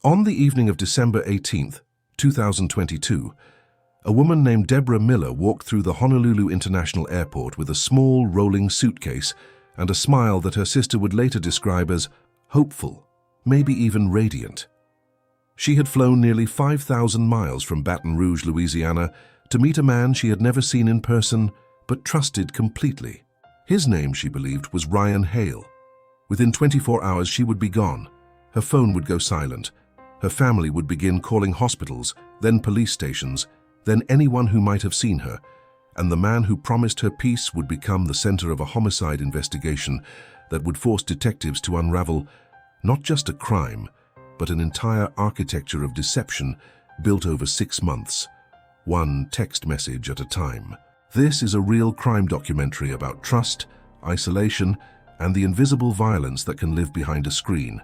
On the evening of December 18th, 2022, a woman named Deborah Miller walked through the Honolulu International Airport with a small, rolling suitcase and a smile that her sister would later describe as hopeful, maybe even radiant. She had flown nearly 5,000 miles from Baton Rouge, Louisiana, to meet a man she had never seen in person but trusted completely. His name, she believed, was Ryan Hale. Within 24 hours, she would be gone. Her phone would go silent. Her family would begin calling hospitals, then police stations, then anyone who might have seen her, and the man who promised her peace would become the center of a homicide investigation that would force detectives to unravel not just a crime, but an entire architecture of deception built over 6 months, one text message at a time. This is a real crime documentary about trust, isolation, and the invisible violence that can live behind a screen.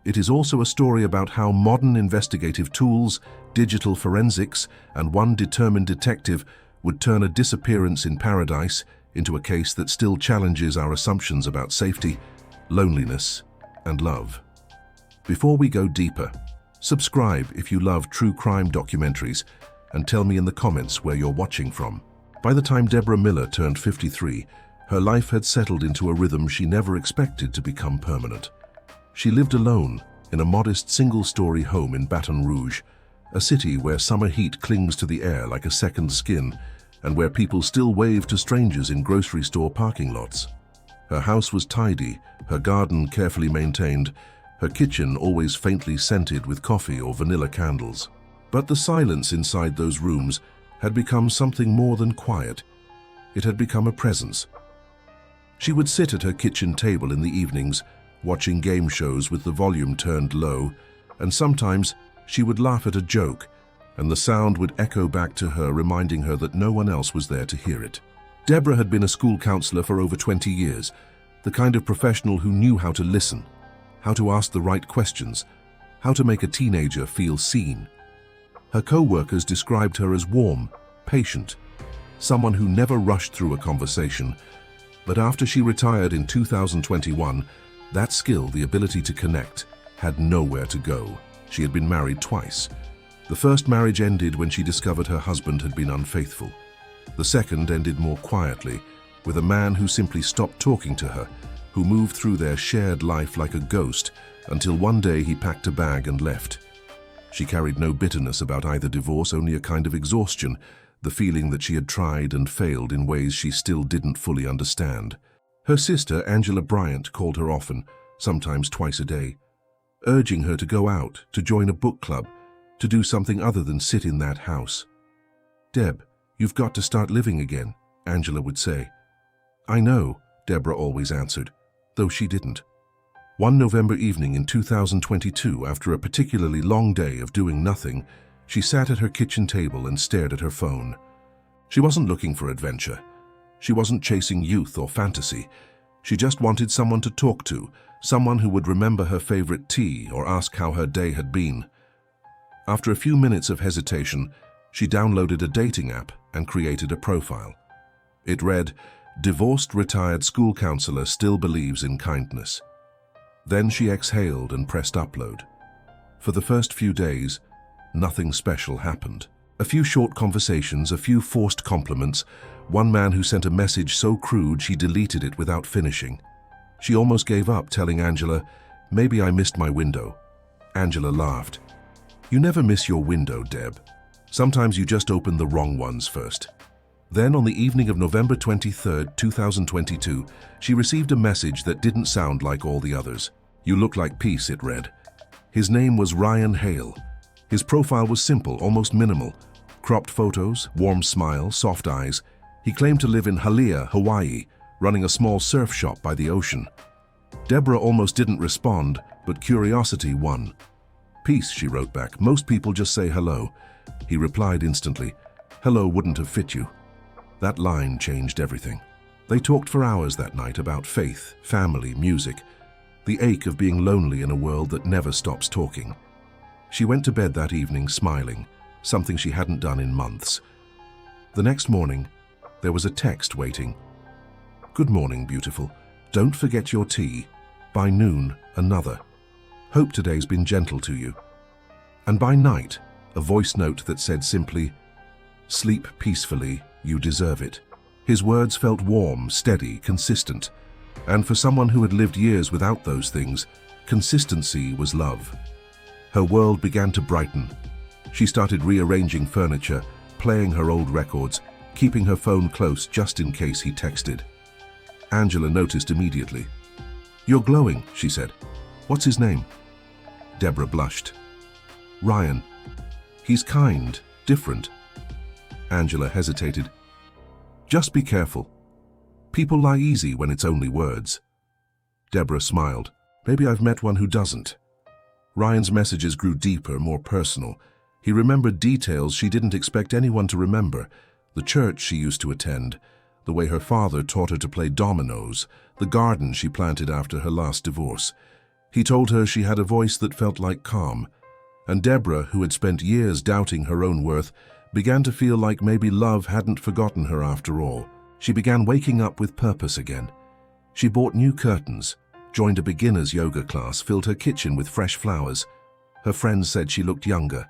It is also a story about how modern investigative tools, digital forensics, and one determined detective would turn a disappearance in paradise into a case that still challenges our assumptions about safety, loneliness, and love. Before we go deeper, subscribe if you love true crime documentaries and tell me in the comments where you're watching from. By the time Deborah Miller turned 53, her life had settled into a rhythm she never expected to become permanent. She lived alone in a modest single-story home in Baton Rouge, a city where summer heat clings to the air like a second skin and where people still wave to strangers in grocery store parking lots. Her house was tidy, her garden carefully maintained, her kitchen always faintly scented with coffee or vanilla candles. But the silence inside those rooms had become something more than quiet. It had become a presence. She would sit at her kitchen table in the evenings, watching game shows with the volume turned low, and sometimes she would laugh at a joke, and the sound would echo back to her, reminding her that no one else was there to hear it. Deborah had been a school counselor for over 20 years, the kind of professional who knew how to listen, how to ask the right questions, how to make a teenager feel seen. Her co-workers described her as warm, patient, someone who never rushed through a conversation. But after she retired in 2021, that skill, the ability to connect, had nowhere to go. She had been married twice. The first marriage ended when she discovered her husband had been unfaithful. The second ended more quietly, with a man who simply stopped talking to her, who moved through their shared life like a ghost, until one day he packed a bag and left. She carried no bitterness about either divorce, only a kind of exhaustion, the feeling that she had tried and failed in ways she still didn't fully understand. Her sister, Angela Bryant, called her often, sometimes twice a day, urging her to go out, to join a book club, to do something other than sit in that house. "Deb, you've got to start living again," Angela would say. "I know," Deborah always answered, though she didn't. One November evening in 2022, after a particularly long day of doing nothing, she sat at her kitchen table and stared at her phone. She wasn't looking for adventure. She wasn't chasing youth or fantasy. She just wanted someone to talk to, someone who would remember her favorite tea or ask how her day had been. After a few minutes of hesitation, she downloaded a dating app and created a profile. It read, "Divorced retired school counselor still believes in kindness." Then she exhaled and pressed upload. For the first few days, nothing special happened. A few short conversations, a few forced compliments, one man who sent a message so crude she deleted it without finishing. She almost gave up, telling Angela, "Maybe I missed my window." Angela laughed. "You never miss your window, Deb. Sometimes you just open the wrong ones first." Then on the evening of November 23rd, 2022, she received a message that didn't sound like all the others. "You look like peace," it read. His name was Ryan Hale. His profile was simple, almost minimal. Cropped photos, warm smile, soft eyes. He claimed to live in Haleiwa, Hawaii, running a small surf shop by the ocean. Deborah almost didn't respond, but curiosity won. "Peace," she wrote back. "Most people just say hello." He replied instantly, "Hello wouldn't have fit you." That line changed everything. They talked for hours that night about faith, family, music, the ache of being lonely in a world that never stops talking. She went to bed that evening smiling, something she hadn't done in months. The next morning, there was a text waiting. "Good morning, beautiful. Don't forget your tea. By noon, another. Hope today's been gentle to you." And by night, a voice note that said simply, "Sleep peacefully, you deserve it." His words felt warm, steady, consistent. And for someone who had lived years without those things, consistency was love. Her world began to brighten. She started rearranging furniture, playing her old records, keeping her phone close just in case he texted. Angela noticed immediately. "You're glowing," she said. "What's his name?" Deborah blushed. "Ryan. He's kind, different." Angela hesitated. "Just be careful. People lie easy when it's only words." Deborah smiled. "Maybe I've met one who doesn't." Ryan's messages grew deeper, more personal. He remembered details she didn't expect anyone to remember. The church she used to attend, the way her father taught her to play dominoes, the garden she planted after her last divorce. He told her she had a voice that felt like calm. And Deborah, who had spent years doubting her own worth, began to feel like maybe love hadn't forgotten her after all. She began waking up with purpose again. She bought new curtains, joined a beginner's yoga class, filled her kitchen with fresh flowers. Her friends said she looked younger.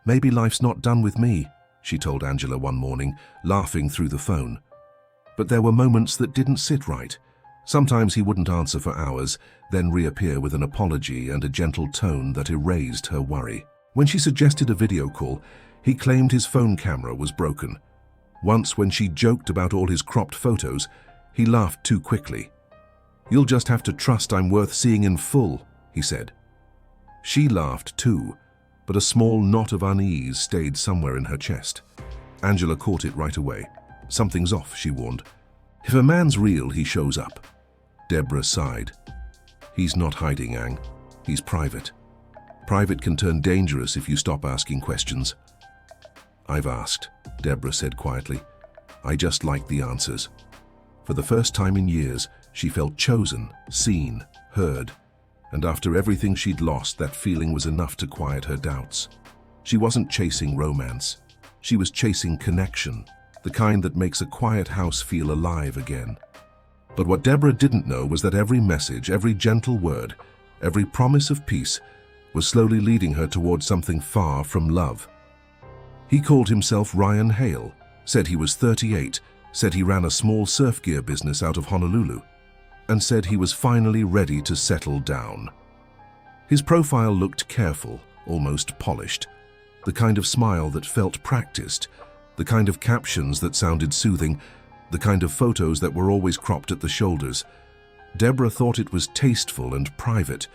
"Maybe life's not done with me," she told Angela one morning, laughing through the phone. But there were moments that didn't sit right. Sometimes he wouldn't answer for hours, then reappear with an apology and a gentle tone that erased her worry. When she suggested a video call, he claimed his phone camera was broken. Once, when she joked about all his cropped photos, he laughed too quickly. "You'll just have to trust I'm worth seeing in full," he said. She laughed too, but a small knot of unease stayed somewhere in her chest. Angela caught it right away. "Something's off," she warned. "If a man's real, he shows up." Deborah sighed. "He's not hiding, Ang. He's private. Private can turn dangerous if you stop asking questions." "I've asked," Deborah said quietly. "I just like the answers." For the first time in years, she felt chosen, seen, heard. And after everything she'd lost, that feeling was enough to quiet her doubts. She wasn't chasing romance. She was chasing connection, the kind that makes a quiet house feel alive again. But what Deborah didn't know was that every message, every gentle word, every promise of peace was slowly leading her towards something far from love. He called himself Ryan Hale, said he was 38, said he ran a small surf gear business out of Honolulu, and said he was finally ready to settle down. His profile looked careful, almost polished, the kind of smile that felt practiced, the kind of captions that sounded soothing, the kind of photos that were always cropped at the shoulders. Deborah thought it was tasteful and private.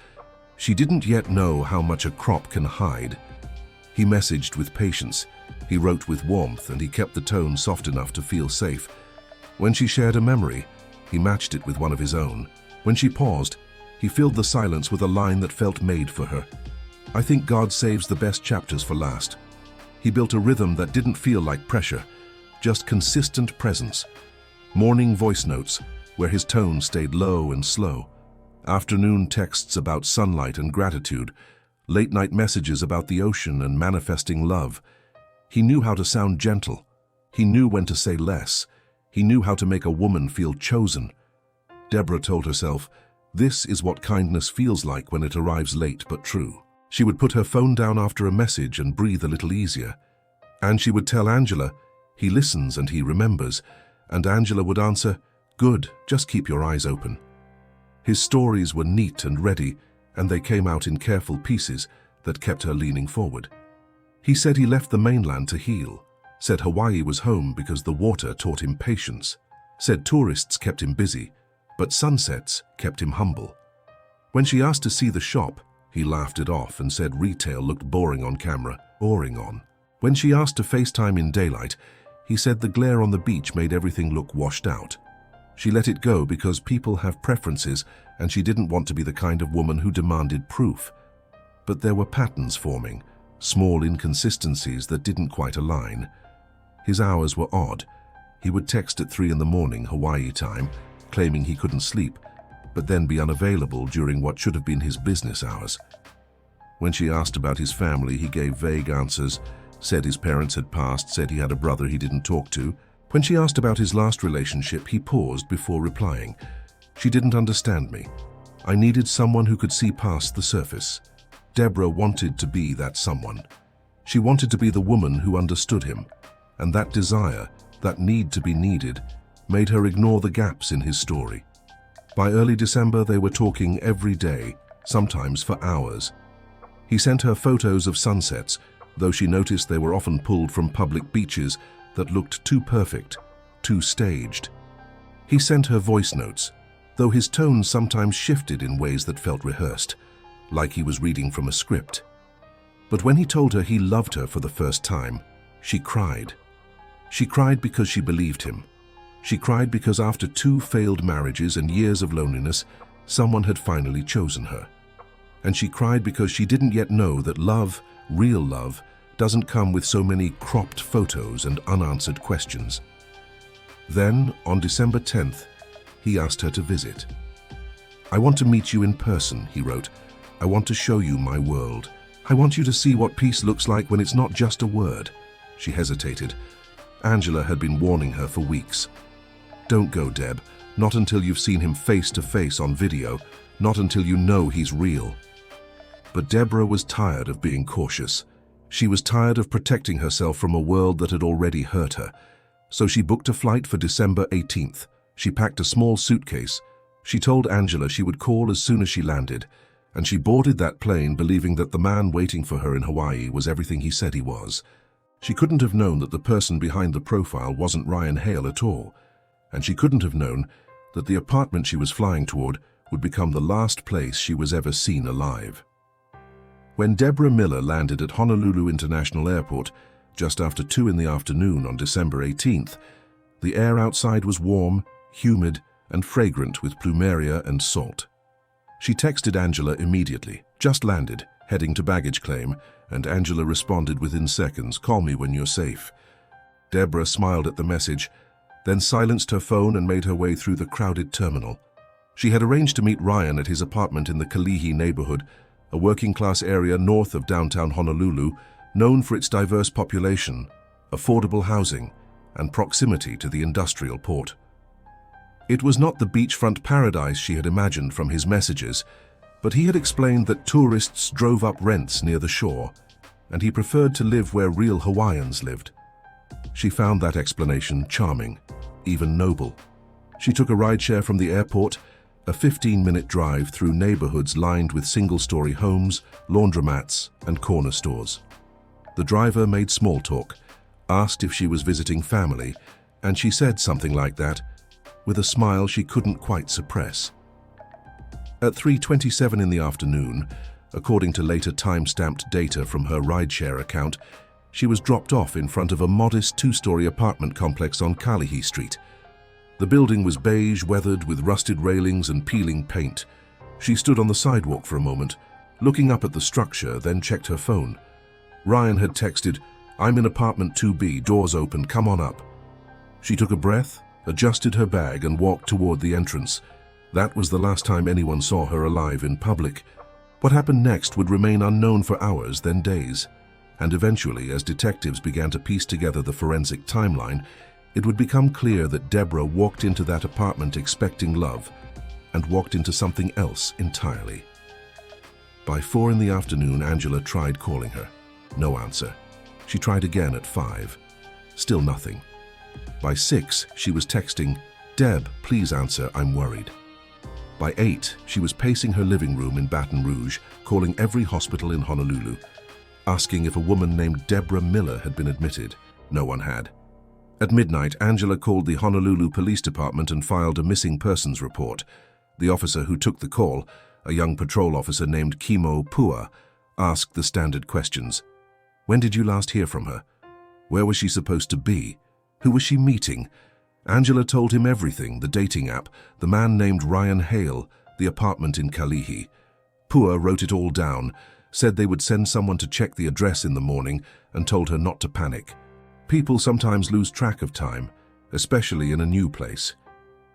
She didn't yet know how much a crop can hide. He messaged with patience, he wrote with warmth, and he kept the tone soft enough to feel safe. When she shared a memory, he matched it with one of his own. When she paused, he filled the silence with a line that felt made for her. "I think God saves the best chapters for last." He built a rhythm that didn't feel like pressure, just consistent presence. Morning voice notes, where his tone stayed low and slow. Afternoon texts about sunlight and gratitude. Late-night messages about the ocean and manifesting love. He knew how to sound gentle. He knew when to say less. He knew how to make a woman feel chosen. Deborah told herself, this is what kindness feels like when it arrives late but true. She would put her phone down after a message and breathe a little easier. And she would tell Angela, he listens and he remembers. And Angela would answer, good, just keep your eyes open. His stories were neat and ready, and they came out in careful pieces that kept her leaning forward. He said he left the mainland to heal, said Hawaii was home because the water taught him patience, said tourists kept him busy, but sunsets kept him humble. When she asked to see the shop, he laughed it off and said retail looked boring on camera, boring on. When she asked to FaceTime in daylight, he said the glare on the beach made everything look washed out. She let it go because people have preferences and she didn't want to be the kind of woman who demanded proof. But there were patterns forming, small inconsistencies that didn't quite align. His hours were odd. He would text at 3 in the morning Hawaii time, claiming he couldn't sleep, but then be unavailable during what should have been his business hours. When she asked about his family, he gave vague answers, said his parents had passed, said he had a brother he didn't talk to. When she asked about his last relationship, he paused before replying. She didn't understand me. I needed someone who could see past the surface. Deborah wanted to be that someone. She wanted to be the woman who understood him, and that desire, that need to be needed, made her ignore the gaps in his story. By early December, they were talking every day, sometimes for hours. He sent her photos of sunsets, though she noticed they were often pulled from public beaches that looked too perfect, too staged. He sent her voice notes, though his tone sometimes shifted in ways that felt rehearsed, like he was reading from a script. But when he told her he loved her for the first time, she cried. She cried because she believed him. She cried because after 2 failed marriages and years of loneliness, someone had finally chosen her. And she cried because she didn't yet know that love, real love, doesn't come with so many cropped photos and unanswered questions. Then, on December 10th, he asked her to visit. "I want to meet you in person," he wrote. "I want to show you my world. I want you to see what peace looks like when it's not just a word." She hesitated. Angela had been warning her for weeks. "Don't go, Deb. Not until you've seen him face to face on video. Not until you know he's real." But Deborah was tired of being cautious. She was tired of protecting herself from a world that had already hurt her. So she booked a flight for December 18th. She packed a small suitcase. She told Angela she would call as soon as she landed, and she boarded that plane believing that the man waiting for her in Hawaii was everything he said he was. She couldn't have known that the person behind the profile wasn't Ryan Hale at all, and she couldn't have known that the apartment she was flying toward would become the last place she was ever seen alive. When Deborah Miller landed at Honolulu International Airport just after 2 in the afternoon on December 18th, the air outside was warm, humid, and fragrant with plumeria and salt. She texted Angela immediately, "Just landed, heading to baggage claim," and Angela responded within seconds, "Call me when you're safe." Deborah smiled at the message, then silenced her phone and made her way through the crowded terminal. She had arranged to meet Ryan at his apartment in the Kalihi neighborhood, a working-class area north of downtown Honolulu, known for its diverse population, affordable housing, and proximity to the industrial port. It was not the beachfront paradise she had imagined from his messages, but he had explained that tourists drove up rents near the shore, and he preferred to live where real Hawaiians lived. She found that explanation charming, even noble. She took a rideshare from the airport, a 15-minute drive through neighborhoods lined with single-story homes, laundromats, and corner stores. The driver made small talk, asked if she was visiting family, and she said something like that, with a smile she couldn't quite suppress. At 3:27 in the afternoon, according to later time-stamped data from her rideshare account, she was dropped off in front of a modest 2-story apartment complex on Kalihi Street. The building was beige, weathered with rusted railings and peeling paint. She stood on the sidewalk for a moment, looking up at the structure, then checked her phone. Ryan had texted, "I'm in apartment 2B, doors open, come on up." She took a breath, adjusted her bag, and walked toward the entrance. That was the last time anyone saw her alive in public. What happened next would remain unknown for hours, then days. And eventually, as detectives began to piece together the forensic timeline, it would become clear that Deborah walked into that apartment expecting love and walked into something else entirely. By 4 in the afternoon, Angela tried calling her. No answer. She tried again at 5. Still nothing. By 6, she was texting, "Deb, please answer, I'm worried." By 8, she was pacing her living room in Baton Rouge, calling every hospital in Honolulu, asking if a woman named Deborah Miller had been admitted. No one had. At midnight, Angela called the Honolulu Police Department and filed a missing persons report. The officer who took the call, a young patrol officer named Kimo Pua, asked the standard questions. When did you last hear from her? Where was she supposed to be? Who was she meeting? Angela told him everything, the dating app, the man named Ryan Hale, the apartment in Kalihi. Pua wrote it all down, said they would send someone to check the address in the morning, and told her not to panic. People sometimes lose track of time, especially in a new place.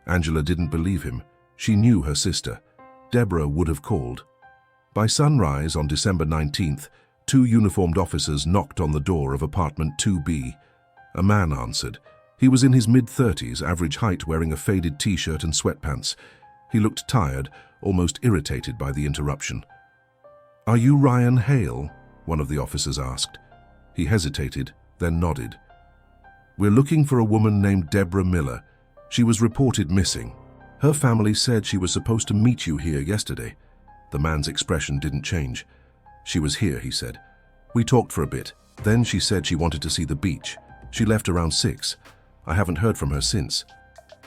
Angela didn't believe him. She knew her sister. Deborah would have called. By sunrise on December 19th, 2 uniformed officers knocked on the door of apartment 2B. A man answered. He was in his mid-30s, average height, wearing a faded t-shirt and sweatpants. He looked tired, almost irritated by the interruption. "Are you Ryan Hale?" one of the officers asked. He hesitated, then nodded. "We're looking for a woman named Deborah Miller. She was reported missing. Her family said she was supposed to meet you here yesterday." The man's expression didn't change. "She was here," he said. "We talked for a bit. Then she said she wanted to see the beach. She left around 6. I haven't heard from her since."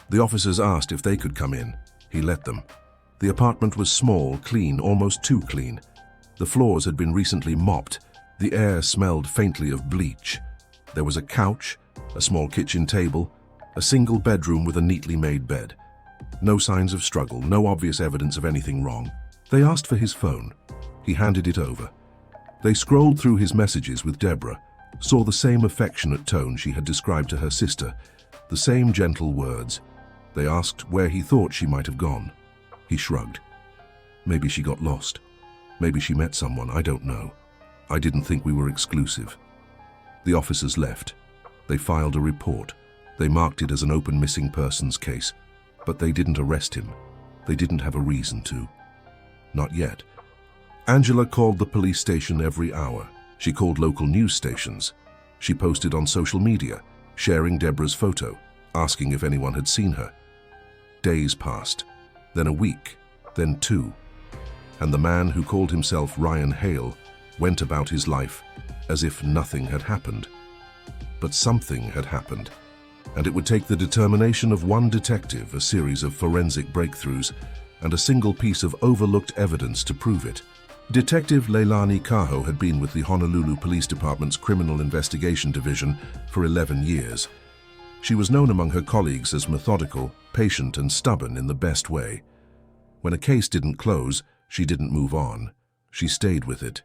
The officers asked if they could come in. He let them. The apartment was small, clean, almost too clean. The floors had been recently mopped. The air smelled faintly of bleach. There was a couch, a small kitchen table, a single bedroom with a neatly made bed. No signs of struggle, no obvious evidence of anything wrong. They asked for his phone. He handed it over. They scrolled through his messages with Deborah, saw the same affectionate tone she had described to her sister, the same gentle words. They asked where he thought she might have gone. He shrugged. "Maybe she got lost. Maybe she met someone, I don't know. I didn't think we were exclusive." The officers left. They filed a report. They marked it as an open missing persons case, but they didn't arrest him. They didn't have a reason to. Not yet. Angela called the police station every hour. She called local news stations. She posted on social media, sharing Deborah's photo, asking if anyone had seen her. Days passed, then a week, then 2. And the man who called himself Ryan Hale went about his life as if nothing had happened. But something had happened, and it would take the determination of one detective, a series of forensic breakthroughs, and a single piece of overlooked evidence to prove it. Detective Leilani Caho had been with the Honolulu Police Department's Criminal Investigation Division for 11 years. She was known among her colleagues as methodical, patient, and stubborn in the best way. When a case didn't close, she didn't move on. She stayed with it.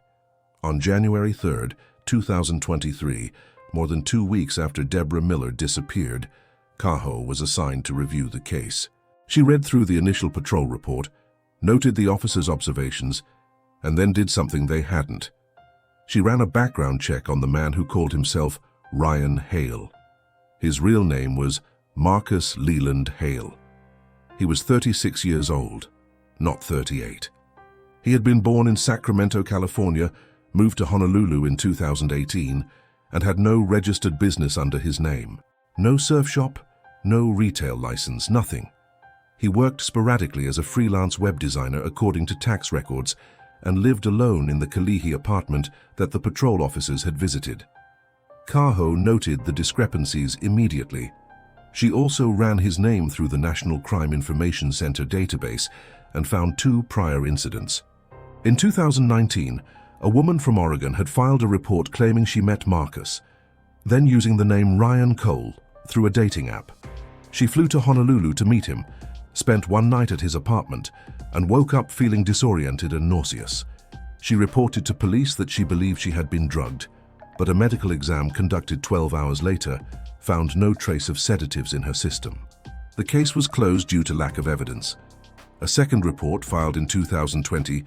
On January 3rd, 2023, more than 2 weeks after Deborah Miller disappeared, Caho was assigned to review the case. She read through the initial patrol report, noted the officers' observations, and then did something they hadn't. She ran a background check on the man who called himself Ryan Hale. His real name was Marcus Leland Hale. He was 36 years old, not 38. He had been born in Sacramento, California, moved to Honolulu in 2018, and had no registered business under his name. No surf shop, no retail license, nothing. He worked sporadically as a freelance web designer according to tax records and lived alone in the Kalihi apartment that the patrol officers had visited. Caho noted the discrepancies immediately. She also ran his name through the National Crime Information Center database and found 2 prior incidents. In 2019, a woman from Oregon had filed a report claiming she met Marcus, then using the name Ryan Cole through a dating app. She flew to Honolulu to meet him, spent one night at his apartment, and woke up feeling disoriented and nauseous. She reported to police that she believed she had been drugged, but a medical exam conducted 12 hours later found no trace of sedatives in her system. The case was closed due to lack of evidence. A second report, filed in 2020,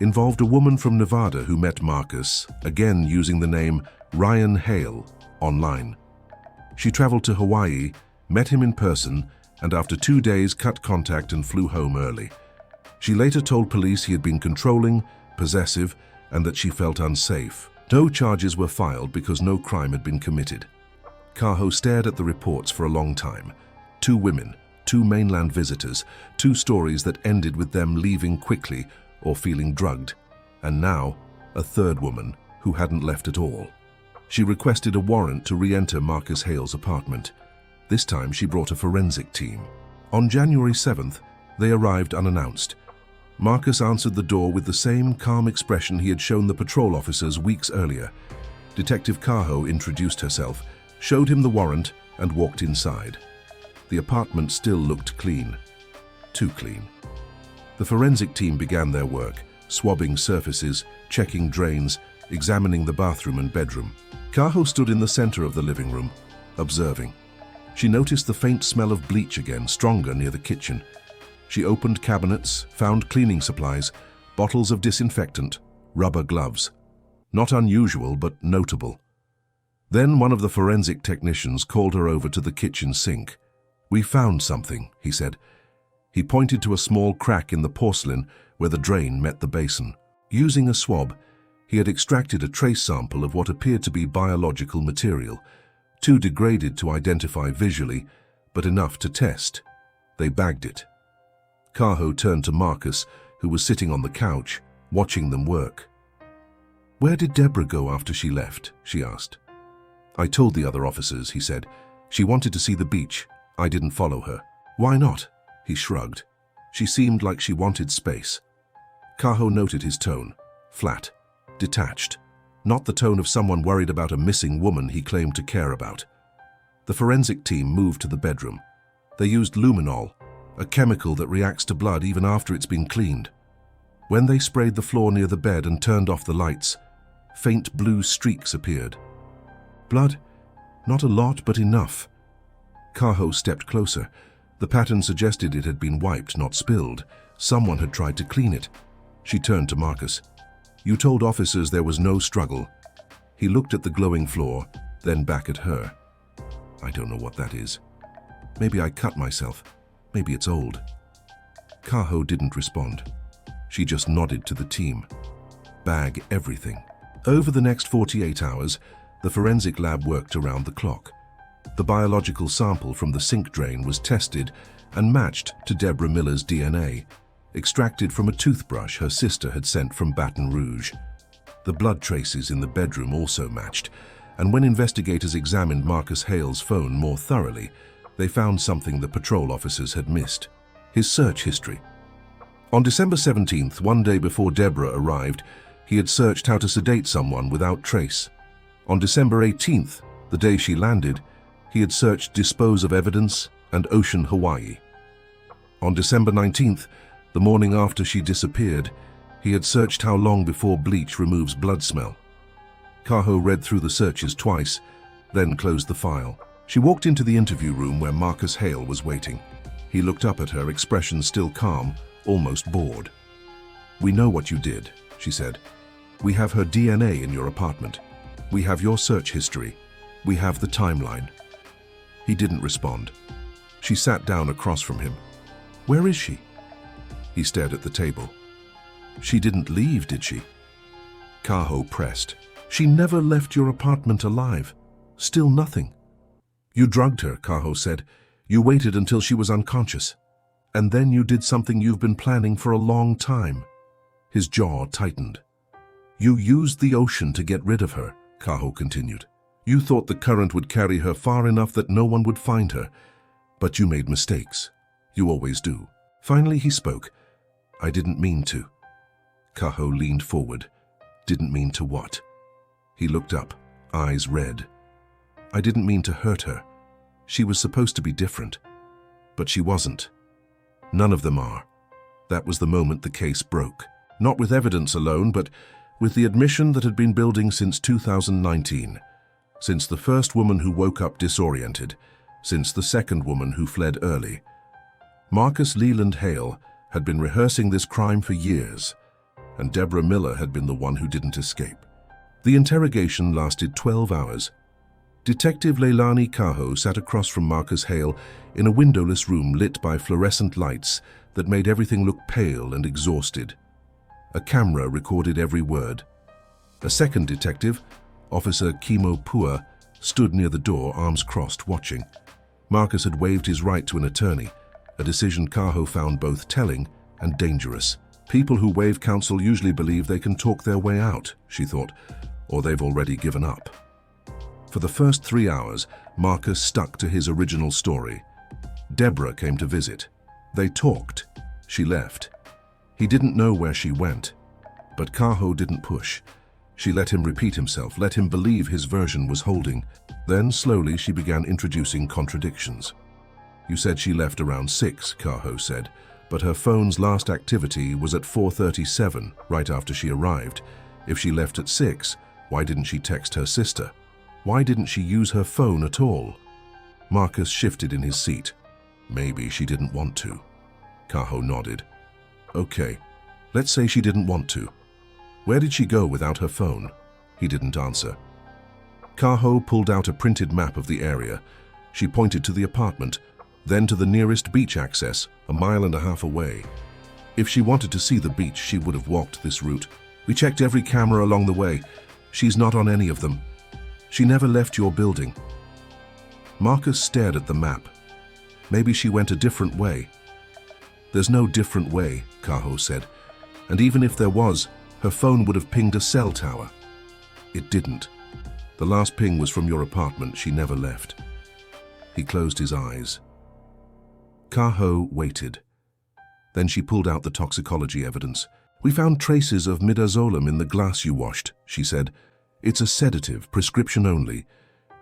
involved a woman from Nevada who met Marcus, again using the name Ryan Hale, online. She traveled to Hawaii, met him in person, and after 2 days cut contact and flew home early. She later told police he had been controlling, possessive, and that she felt unsafe. No charges were filed because no crime had been committed. Caho stared at the reports for a long time. 2 women, 2 mainland visitors, 2 stories that ended with them leaving quickly or feeling drugged, and now a 3rd woman who hadn't left at all. She requested a warrant to re-enter Marcus Hale's apartment. This time she brought a forensic team. On January 7th, they arrived unannounced. Marcus answered the door with the same calm expression he had shown the patrol officers weeks earlier. Detective Caho introduced herself, showed him the warrant, and walked inside. The apartment still looked clean. Too clean. The forensic team began their work, swabbing surfaces, checking drains, examining the bathroom and bedroom. Caho stood in the center of the living room, observing. She noticed the faint smell of bleach again, stronger near the kitchen. She opened cabinets, found cleaning supplies, bottles of disinfectant, rubber gloves. Not unusual, but notable. Then one of the forensic technicians called her over to the kitchen sink. "We found something," he said. He pointed to a small crack in the porcelain where the drain met the basin. Using a swab, he had extracted a trace sample of what appeared to be biological material, too degraded to identify visually, but enough to test. They bagged it. Caho turned to Marcus, who was sitting on the couch, watching them work. "Where did Deborah go after she left?" she asked. "I told the other officers," he said. "She wanted to see the beach. I didn't follow her." "Why not?" He shrugged. "She seemed like she wanted space." Caho noted his tone. Flat. Detached. Not the tone of someone worried about a missing woman he claimed to care about. The forensic team moved to the bedroom. They used luminol, a chemical that reacts to blood even after it's been cleaned. When they sprayed the floor near the bed and turned off the lights, faint blue streaks appeared. Blood? Not a lot, but enough. Caho stepped closer. The pattern suggested it had been wiped, not spilled. Someone had tried to clean it. She turned to Marcus. "You told officers there was no struggle." He looked at the glowing floor, then back at her. "I don't know what that is. Maybe I cut myself. Maybe it's old." Caho didn't respond. She just nodded to the team. Bag everything. Over the next 48 hours, the forensic lab worked around the clock. The biological sample from the sink drain was tested and matched to Deborah Miller's DNA, extracted from a toothbrush her sister had sent from Baton Rouge. The blood traces in the bedroom also matched, and when investigators examined Marcus Hale's phone more thoroughly, they found something the patrol officers had missed: his search history. On December 17th, one day before Deborah arrived, he had searched how to sedate someone without trace. On December 18th, the day she landed, he had searched dispose of evidence and Ocean, Hawaii. On December 19th, the morning after she disappeared, he had searched how long before bleach removes blood smell. Caho read through the searches twice, then closed the file. She walked into the interview room where Marcus Hale was waiting. He looked up at her, expression still calm, almost bored. "We know what you did," she said. "We have her DNA in your apartment. We have your search history. We have the timeline." He didn't respond. She sat down across from him. "Where is she?" He stared at the table. "She didn't leave, did she?" Caho pressed. "She never left your apartment alive. Still nothing." "You drugged her," Caho said. "You waited until she was unconscious. And then you did something you've been planning for a long time." His jaw tightened. "You used the ocean to get rid of her," Caho continued. "You thought the current would carry her far enough that no one would find her. But you made mistakes. You always do." Finally he spoke. "I didn't mean to." Caho leaned forward. "Didn't mean to what?" He looked up, eyes red. "I didn't mean to hurt her. She was supposed to be different. But she wasn't. None of them are." That was the moment the case broke. Not with evidence alone, but with the admission that had been building since 2019. Since the first woman who woke up disoriented. Since the second woman who fled early. Marcus Leland Hale had been rehearsing this crime for years, and Deborah Miller had been the one who didn't escape. The interrogation lasted 12 hours. Detective Leilani Caho sat across from Marcus Hale in a windowless room lit by fluorescent lights that made everything look pale and exhausted. A camera recorded every word. A second detective, Officer Kimo Pua, stood near the door, arms crossed, watching. Marcus had waived his right to an attorney, a decision Caho found both telling and dangerous. People who waive counsel usually believe they can talk their way out, she thought, or they've already given up. For the first 3 hours, Marcus stuck to his original story. Deborah came to visit. They talked. She left. He didn't know where she went. But Caho didn't push. She let him repeat himself, let him believe his version was holding. Then, slowly, she began introducing contradictions. "You said she left around 6, Caho said, but her phone's last activity was at 4:37, right after she arrived. If she left at 6, why didn't she text her sister? Why didn't she use her phone at all?" Marcus shifted in his seat. "Maybe she didn't want to." Caho nodded. "Okay, let's say she didn't want to. Where did she go without her phone?" He didn't answer. Caho pulled out a printed map of the area. She pointed to the apartment, then to the nearest beach access, 1.5 miles away. If she wanted to see the beach, she would have walked this route. We checked every camera along the way. She's not on any of them. She never left your building." Marcus stared at the map. Maybe she went a different way. "There's no different way," Caho said. "And even if there was, her phone would have pinged a cell tower." "It didn't. The last ping was from your apartment. She never left." He closed his eyes. Caho waited. Then she pulled out the toxicology evidence. "We found traces of midazolam in the glass you washed," she said. "It's a sedative, prescription only.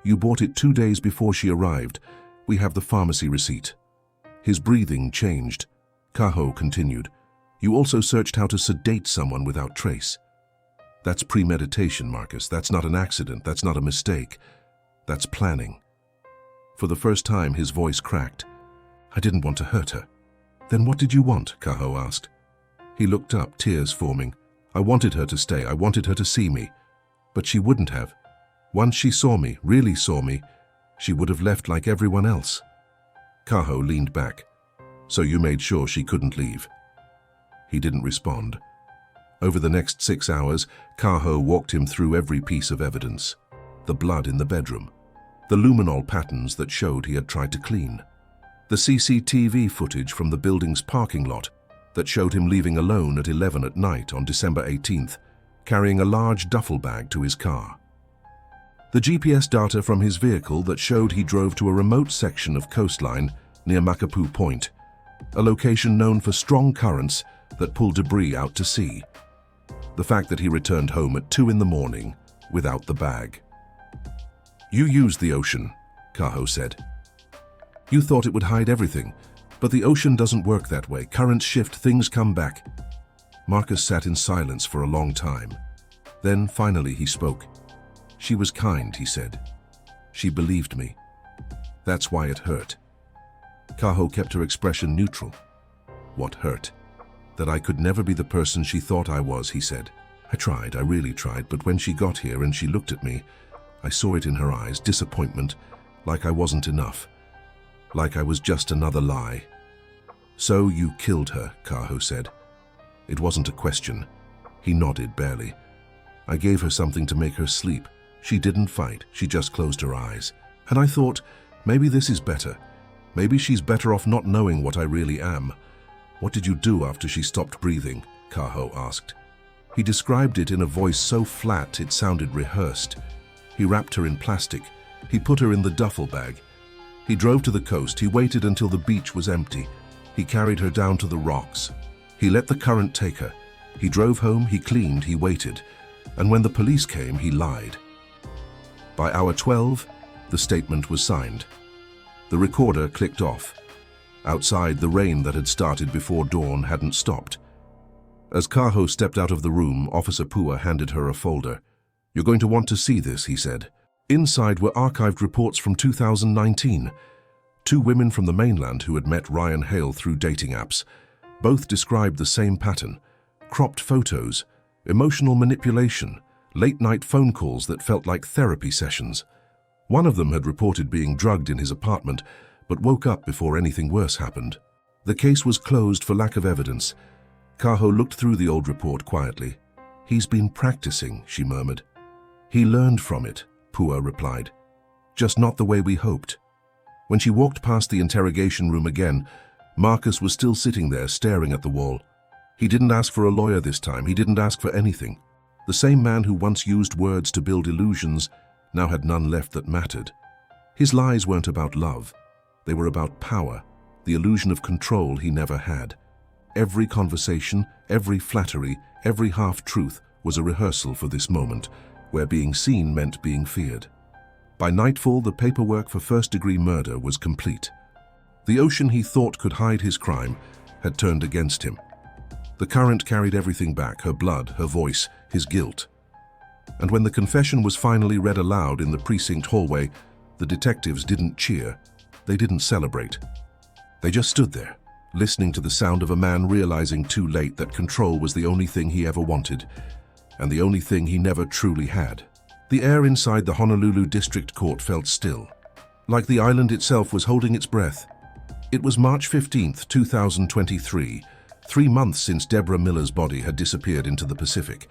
You bought it 2 days before she arrived. We have the pharmacy receipt." His breathing changed. Caho continued. "You also searched how to sedate someone without trace. That's premeditation, Marcus. That's not an accident. That's not a mistake. That's planning." For the first time, his voice cracked. "I didn't want to hurt her." "Then what did you want?" Caho asked. He looked up, tears forming. "I wanted her to stay. I wanted her to see me. But she wouldn't have. Once she saw me, really saw me, she would have left like everyone else." Caho leaned back. "So you made sure she couldn't leave?" He didn't respond. Over the next 6 hours, Caho walked him through every piece of evidence. The blood in the bedroom. The luminol patterns that showed he had tried to clean. The CCTV footage from the building's parking lot that showed him leaving alone at 11 at night on December 18th, carrying a large duffel bag to his car. The GPS data from his vehicle that showed he drove to a remote section of coastline near Makapu Point, a location known for strong currents that pull debris out to sea. The fact that he returned home at 2 in the morning without the bag. "You used the ocean," Caho said. "You thought it would hide everything, but the ocean doesn't work that way. Currents shift, things come back." Marcus sat in silence for a long time. Then finally he spoke. "She was kind," he said. "She believed me. That's why it hurt." Caho kept her expression neutral. "What hurt?" "That I could never be the person she thought I was," he said. I really tried, but when she got here and she looked at me, I saw it in her eyes, disappointment, like I wasn't enough, like I was just another lie." "So you killed her," Caho said. It wasn't a question. He nodded barely. "I gave her something to make her sleep. She didn't fight, she just closed her eyes. And I thought, maybe this is better. Maybe she's better off not knowing what I really am." "What did you do after she stopped breathing?" Caho asked. He described it in a voice so flat it sounded rehearsed. He wrapped her in plastic. He put her in the duffel bag. He drove to the coast. He waited until the beach was empty. He carried her down to the rocks. He let the current take her. He drove home, he cleaned, he waited. And when the police came, he lied. By hour 12, the statement was signed. The recorder clicked off. Outside, the rain that had started before dawn hadn't stopped. As Caho stepped out of the room, Officer Pua handed her a folder. "You're going to want to see this," he said. Inside were archived reports from 2019. 2 women from the mainland who had met Ryan Hale through dating apps. Both described the same pattern. Cropped photos, emotional manipulation, late-night phone calls that felt like therapy sessions. One of them had reported being drugged in his apartment, but woke up before anything worse happened. The case was closed for lack of evidence. Caho looked through the old report quietly. "He's been practicing," she murmured. "He learned from it," Pua replied. "Just not the way we hoped." When she walked past the interrogation room again, Marcus was still sitting there staring at the wall. He didn't ask for a lawyer this time. He didn't ask for anything. The same man who once used words to build illusions now had none left that mattered. His lies weren't about love. They were about power, the illusion of control he never had. Every conversation, every flattery, every half-truth was a rehearsal for this moment, where being seen meant being feared. By nightfall, the paperwork for first-degree murder was complete. The ocean he thought could hide his crime had turned against him. The current carried everything back, her blood, her voice, his guilt. And when the confession was finally read aloud in the precinct hallway, the detectives didn't cheer. They didn't celebrate. They just stood there, listening to the sound of a man realizing too late that control was the only thing he ever wanted, and the only thing he never truly had. The air inside the Honolulu District Court felt still, like the island itself was holding its breath. It was March 15th, 2023, 3 months since Deborah Miller's body had disappeared into the Pacific.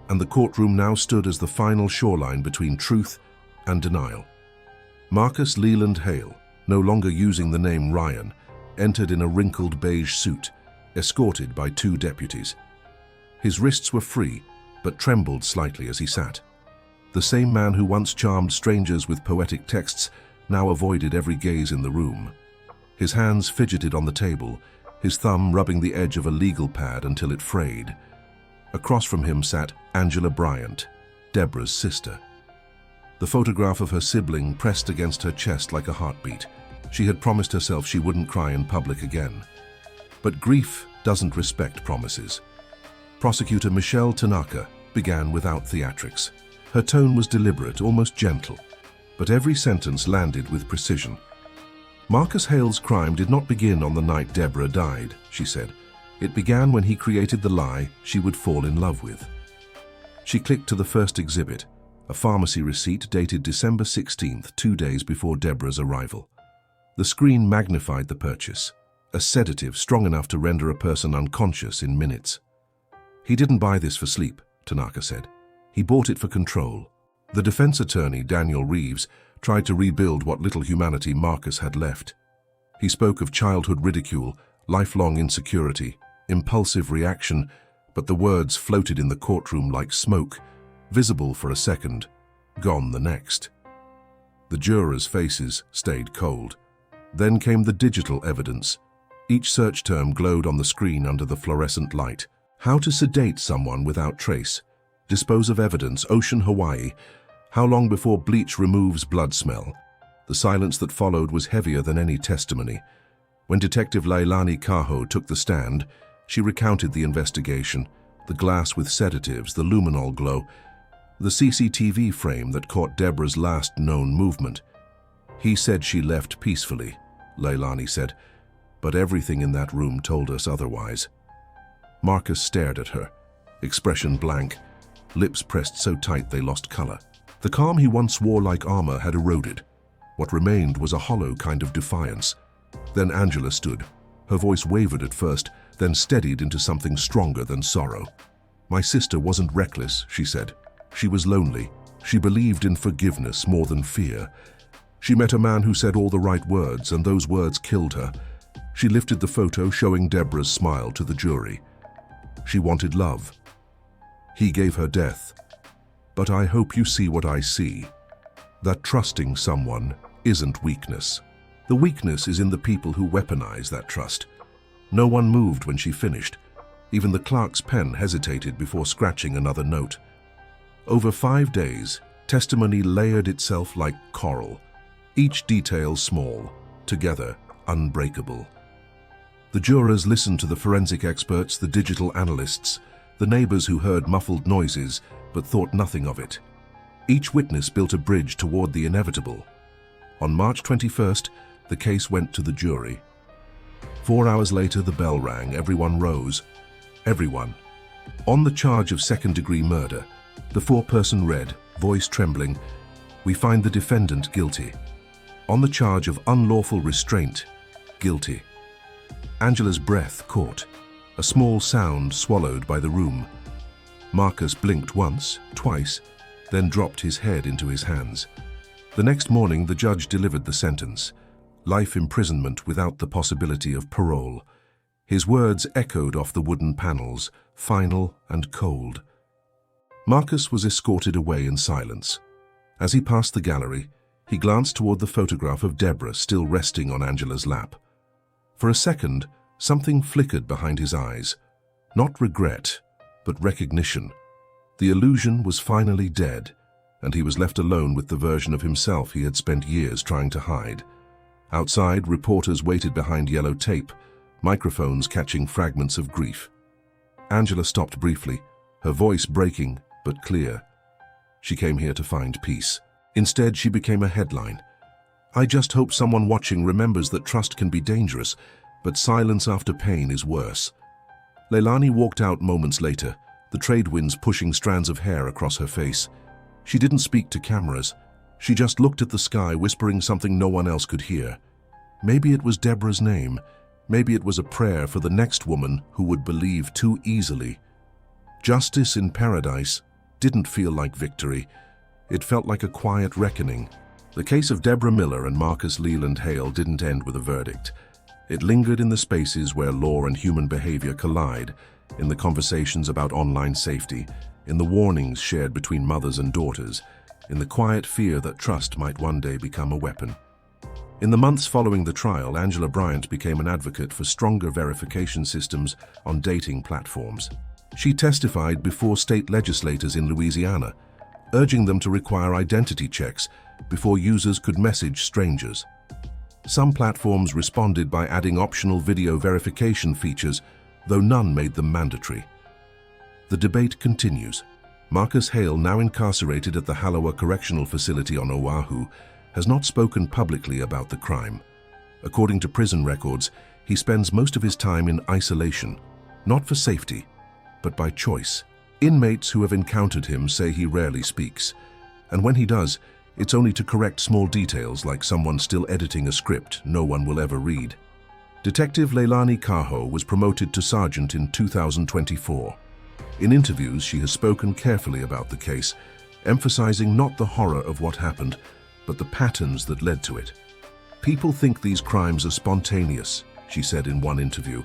and the courtroom now stood as the final shoreline between truth and denial. Marcus Leland Hale, no longer using the name Ryan, entered in a wrinkled beige suit, escorted by 2 deputies. His wrists were free, but trembled slightly as he sat. The same man who once charmed strangers with poetic texts now avoided every gaze in the room. His hands fidgeted on the table, his thumb rubbing the edge of a legal pad until it frayed. Across from him sat Angela Bryant, Deborah's sister. The photograph of her sibling pressed against her chest like a heartbeat. She had promised herself she wouldn't cry in public again. But grief doesn't respect promises. Prosecutor Michelle Tanaka began without theatrics. Her tone was deliberate, almost gentle, but every sentence landed with precision. Marcus Hale's crime did not begin on the night Deborah died, she said. It began when he created the lie she would fall in love with. She clicked to the first exhibit, a pharmacy receipt dated December 16th, 2 days before Deborah's arrival. The screen magnified the purchase, a sedative strong enough to render a person unconscious in minutes. He didn't buy this for sleep, Tanaka said. He bought it for control. The defense attorney, Daniel Reeves, tried to rebuild what little humanity Marcus had left. He spoke of childhood ridicule, lifelong insecurity, impulsive reaction, but the words floated in the courtroom like smoke, visible for a second, gone the next. The jurors' faces stayed cold. Then came the digital evidence. Each search term glowed on the screen under the fluorescent light. How to sedate someone without trace. Dispose of evidence, Ocean, Hawaii. How long before bleach removes blood smell? The silence that followed was heavier than any testimony. When Detective Leilani Caho took the stand, she recounted the investigation, the glass with sedatives, the luminol glow, the CCTV frame that caught Deborah's last known movement. He said she left peacefully, Leilani said, but everything in that room told us otherwise. Marcus stared at her, expression blank, lips pressed so tight they lost color. The calm he once wore like armor had eroded. What remained was a hollow kind of defiance. Then Angela stood. Her voice wavered at first, then steadied into something stronger than sorrow. My sister wasn't reckless, she said. She was lonely. She believed in forgiveness more than fear. She met a man who said all the right words, and those words killed her. She lifted the photo showing Deborah's smile to the jury. She wanted love. He gave her death. But I hope you see what I see. That trusting someone isn't weakness. The weakness is in the people who weaponize that trust. No one moved when she finished. Even the clerk's pen hesitated before scratching another note. Over 5 days, testimony layered itself like coral, each detail small, together unbreakable. The jurors listened to the forensic experts, the digital analysts, the neighbors who heard muffled noises but thought nothing of it. Each witness built a bridge toward the inevitable. On March 21st, the case went to the jury. 4 hours later, the bell rang. Everyone rose. Everyone. On the charge of second-degree murder, the foreperson read, voice trembling, "We find the defendant guilty." On the charge of unlawful restraint, guilty. Angela's breath caught. A small sound swallowed by the room. Marcus blinked once, twice, then dropped his head into his hands. The next morning, the judge delivered the sentence. Life imprisonment without the possibility of parole. His words echoed off the wooden panels, final and cold. Marcus was escorted away in silence. As he passed the gallery, he glanced toward the photograph of Deborah still resting on Angela's lap. For a second, something flickered behind his eyes. Not regret, but recognition. The illusion was finally dead, and he was left alone with the version of himself he had spent years trying to hide. Outside, reporters waited behind yellow tape, microphones catching fragments of grief. Angela stopped briefly, her voice breaking but clear. She came here to find peace. Instead, she became a headline. I just hope someone watching remembers that trust can be dangerous, but silence after pain is worse. Leilani walked out moments later, the trade winds pushing strands of hair across her face. She didn't speak to cameras. She just looked at the sky, whispering something no one else could hear. Maybe it was Deborah's name. Maybe it was a prayer for the next woman who would believe too easily. Justice in paradise didn't feel like victory. It felt like a quiet reckoning. The case of Deborah Miller and Marcus Leland Hale didn't end with a verdict. It lingered in the spaces where law and human behavior collide, in the conversations about online safety, in the warnings shared between mothers and daughters, in the quiet fear that trust might one day become a weapon. In the months following the trial, Angela Bryant became an advocate for stronger verification systems on dating platforms. She testified before state legislators in Louisiana, urging them to require identity checks before users could message strangers. Some platforms responded by adding optional video verification features, though none made them mandatory. The debate continues. Marcus Hale, now incarcerated at the Halawa Correctional Facility on Oahu, has not spoken publicly about the crime. According to prison records, he spends most of his time in isolation, not for safety, but by choice. Inmates who have encountered him say he rarely speaks, and when he does, it's only to correct small details like someone still editing a script no one will ever read. Detective Leilani Caho was promoted to sergeant in 2024. In interviews, she has spoken carefully about the case, emphasizing not the horror of what happened, but the patterns that led to it. "People think these crimes are spontaneous," she said in one interview.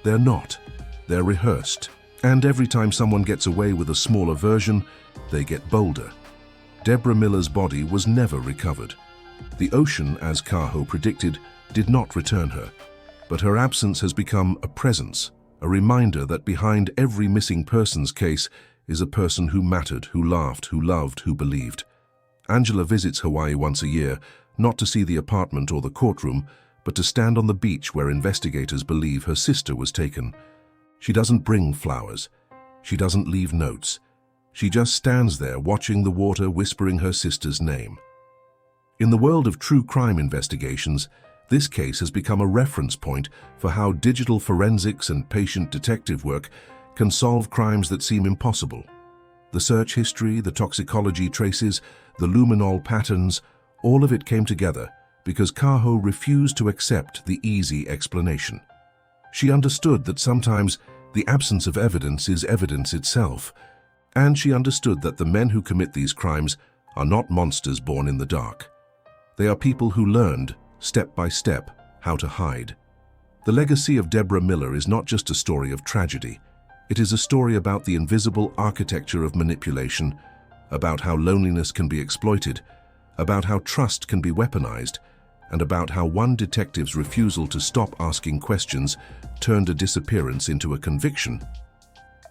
"They're not. They're rehearsed. And every time someone gets away with a smaller version, they get bolder." Deborah Miller's body was never recovered. The ocean, as Caho predicted, did not return her, but her absence has become a presence, a reminder that behind every missing persons case is a person who mattered, who laughed, who loved, who believed. Angela visits Hawaii once a year, not to see the apartment or the courtroom, but to stand on the beach where investigators believe her sister was taken. She doesn't bring flowers. She doesn't leave notes. She just stands there watching the water, whispering her sister's name. In the world of true crime investigations, this case has become a reference point for how digital forensics and patient detective work can solve crimes that seem impossible. The search history, the toxicology traces, the luminol patterns, all of it came together because Caho refused to accept the easy explanation. She understood that sometimes the absence of evidence is evidence itself, and she understood that the men who commit these crimes are not monsters born in the dark. They are people who learned, step by step, how to hide. The legacy of Deborah Miller is not just a story of tragedy. It is a story about the invisible architecture of manipulation, about how loneliness can be exploited, about how trust can be weaponized, and about how one detective's refusal to stop asking questions turned a disappearance into a conviction.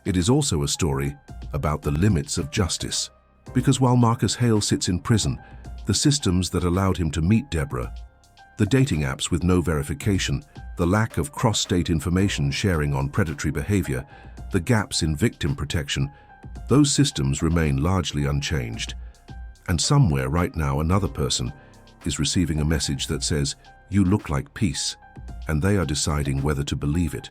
It is also a story about the limits of justice, because while Marcus Hale sits in prison, the systems that allowed him to meet Deborah, the dating apps with no verification, the lack of cross-state information sharing on predatory behavior, the gaps in victim protection, those systems remain largely unchanged. And somewhere right now another person is receiving a message that says, "You look like peace," and they are deciding whether to believe it.